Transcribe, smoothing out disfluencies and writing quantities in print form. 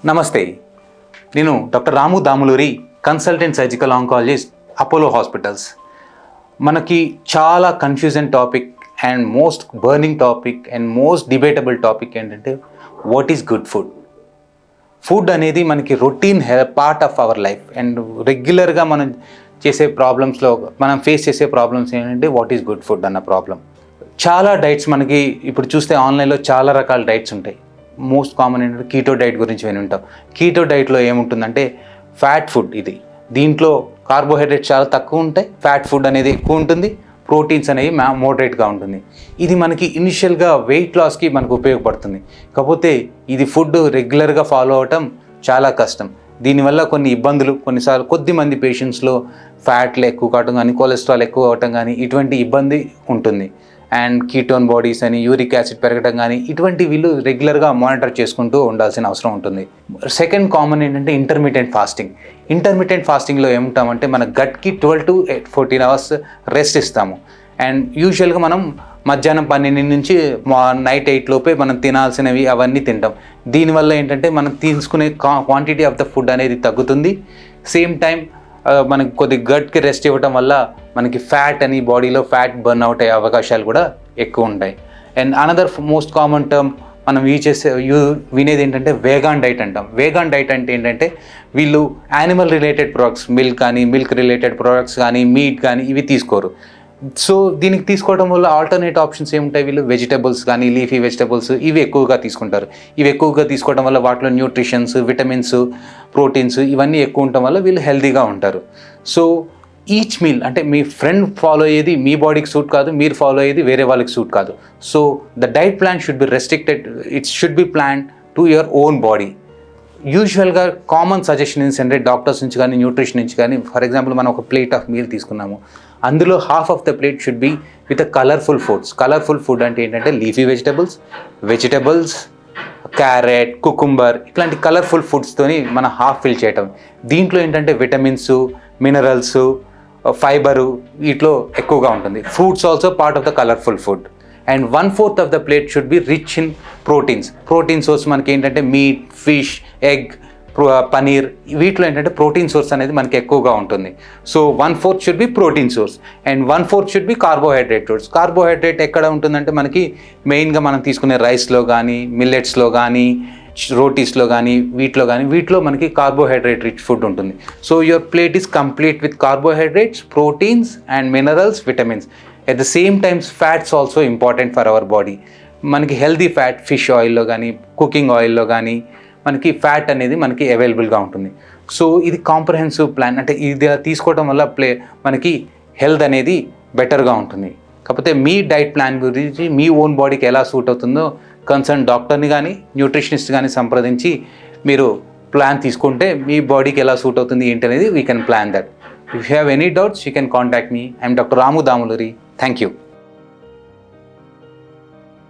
నమస్తే, నేను doctor Ramu Damuluri, consultant surgical oncologist, Apollo hospitals. మనకి చాలా confusion topic and most burning topic and most debatable topic ఏంటంటే what is good food. Food అనేది మనకి routine part of our life and రెగ్యులర్గా మనం చేసే ప్రాబ్లమ్స్లో మనం ఫేస్ చేసే ప్రాబ్లమ్స్ ఏంటంటే వాట్ ఈస్ గుడ్ ఫుడ్ అన్న ప్రాబ్లం. చాలా డైట్స్ మనకి ఇప్పుడు చూస్తే ఆన్లైన్లో చాలా రకాల డైట్స్ ఉంటాయి. మోస్ట్ కామన్ ఏంటంటే కీటో డైట్ గురించి విని ఉంటాం. కీటో డైట్లో ఏముంటుందంటే ఫ్యాట్ ఫుడ్. దీంట్లో కార్బోహైడ్రేట్స్ చాలా తక్కువ ఉంటాయి, ఫ్యాట్ ఫుడ్ అనేది ఎక్కువ ఉంటుంది, ప్రోటీన్స్ అనేవి మోడరేట్గా ఉంటుంది. ఇది మనకి ఇనిషియల్గా వెయిట్ లాస్కి మనకు ఉపయోగపడుతుంది. కాకపోతే ఇది ఫుడ్ రెగ్యులర్గా ఫాలో అవటం చాలా కష్టం. దీనివల్ల కొన్ని ఇబ్బందులు, కొన్నిసార్లు కొద్దిమంది పేషెంట్స్లో ఫ్యాట్లు ఎక్కువ కావటం కానీ, కొలెస్ట్రాల్ ఎక్కువ అవటం కానీ ఇటువంటి ఇబ్బంది ఉంటుంది. అండ్ కీటోన్ బాడీస్ అని, యూరిక్ యాసిడ్ పెరగడం కానీ ఇటువంటి వీళ్ళు రెగ్యులర్గా మానిటర్ చేసుకుంటూ ఉండాల్సిన అవసరం ఉంటుంది. సెకండ్ కామన్ ఏంటంటే ఇంటర్మీడియట్ ఫాస్టింగ్. ఇంటర్మీడియట్ ఫాస్టింగ్లో ఏముంటామంటే మన గట్కి 12 to 14 hours రెస్ట్ ఇస్తాము. అండ్ యూజువల్గా మనం మధ్యాహ్నం 12 నుంచి నైట్ 8 లోపే మనం తినాల్సినవి అవన్నీ తింటాం. దీనివల్ల ఏంటంటే మనం తీసుకునే క్వాంటిటీ ఆఫ్ ద ఫుడ్ అనేది తగ్గుతుంది. సేమ్ టైం మనకి కొద్ది గట్కి రెస్ట్ ఇవ్వటం వల్ల మనకి ఫ్యాట్ అని బాడీలో ఫ్యాట్ బర్న్ అవుట్ అయ్యే అవకాశాలు కూడా ఎక్కువ ఉంటాయి. And another most common term మనం వినేది ఏంటంటే వేగాన్ డైట్ అంటాం. వేగాన్ డైట్ అంటే ఏంటంటే వీళ్ళు యానిమల్ రిలేటెడ్ ప్రొడక్ట్స్, మిల్క్ కానీ, మిల్క్ రిలేటెడ్ ప్రొడక్ట్స్ కానీ, మీట్ కానీ ఇవి తీసుకోరు. సో దీనికి తీసుకోవడం వల్ల ఆల్టర్నేట్ ఆప్షన్స్ ఏముంటాయి, వీళ్ళు వెజిటబుల్స్ కానీ, లీఫీ వెజిటబుల్స్ ఇవి ఎక్కువగా తీసుకుంటారు. ఇవి ఎక్కువగా తీసుకోవడం వల్ల వాటిలో న్యూట్రిషన్స్, విటమిన్స్, ప్రోటీన్స్ ఇవన్నీ ఎక్కువ ఉండటం వల్ల వీళ్ళు హెల్తీగా ఉంటారు. సో ఈచ్ మీల్ అంటే మీ ఫ్రెండ్ ఫాలో అయ్యేది మీ బాడీకి సూట్ కాదు, మీరు ఫాలో అయ్యేది వేరే వాళ్ళకి సూట్ కాదు. So the diet plan should be restricted, it should be plan to your own body. యూజువల్గా కామన్ సజెషన్ ఏంటంటే డాక్టర్స్ నుంచి కానీ, న్యూట్రిషన్ నుంచి కానీ, ఫర్ ఎగ్జాంపుల్ మనం ఒక ప్లేట్ ఆఫ్ మీల్ తీసుకున్నాము, అందులో half of the plate should be with colourful foods. Colourful food అంటే ఏంటంటే లీఫీ వెజిటబుల్స్, క్యారెట్, కుకుంబర్ ఇట్లాంటి కలర్ఫుల్ ఫుడ్స్తోని మనం హాఫ్ ఫిల్ చేయటం. దీంట్లో ఏంటంటే విటమిన్స్, మినరల్స్, ఫైబరు వీటిలో ఎక్కువగా ఉంటుంది. Fruits also part of the colourful food. And 1/4 of the plate should be rich in proteins. Protein source మనకి ఏంటంటే మీట్, ఫిష్, ఎగ్, పనీర్ వీటిలో ఏంటంటే ప్రోటీన్ సోర్స్ అనేది మనకి ఎక్కువగా ఉంటుంది. So 1/4 should be protein source and 1/4 should be carbohydrate source. Carbohydrate ఎక్కడ ఉంటుందంటే మనకి మెయిన్గా మనం తీసుకునే రైస్లో కానీ, మిల్లెట్స్లో కానీ, రోటీస్లో కానీ, వీటిలో మనకి కార్బోహైడ్రేట్ రిచ్ ఫుడ్ ఉంటుంది. So your plate is complete with carbohydrates, proteins and minerals, vitamins. At the same times fats also important for our body. మనకి హెల్దీ ఫ్యాట్ ఫిష్ ఆయిల్లో కానీ, కుకింగ్ ఆయిల్లో కానీ మనకి ఫ్యాట్ అనేది మనకి అవైలబుల్గా ఉంటుంది. సో ఇది కాంప్రహెన్సివ్ ప్లాన్. అంటే ఇది తీసుకోవడం వల్ల మనకి హెల్త్ అనేది బెటర్గా ఉంటుంది. కాకపోతే మీ డైట్ ప్లాన్ గురించి మీ ఓన్ బాడీకి ఎలా సూట్ అవుతుందో కన్సర్న్ డాక్టర్ని కానీ, న్యూట్రిషనిస్ట్ కానీ సంప్రదించి మీరు ప్లాన్ తీసుకుంటే మీ బాడీకి ఎలా సూట్ అవుతుంది ఏంటి అనేది we can plan that. If you have any doubts you can contact me. I'm doctor Ramu Damuluri. Thank you.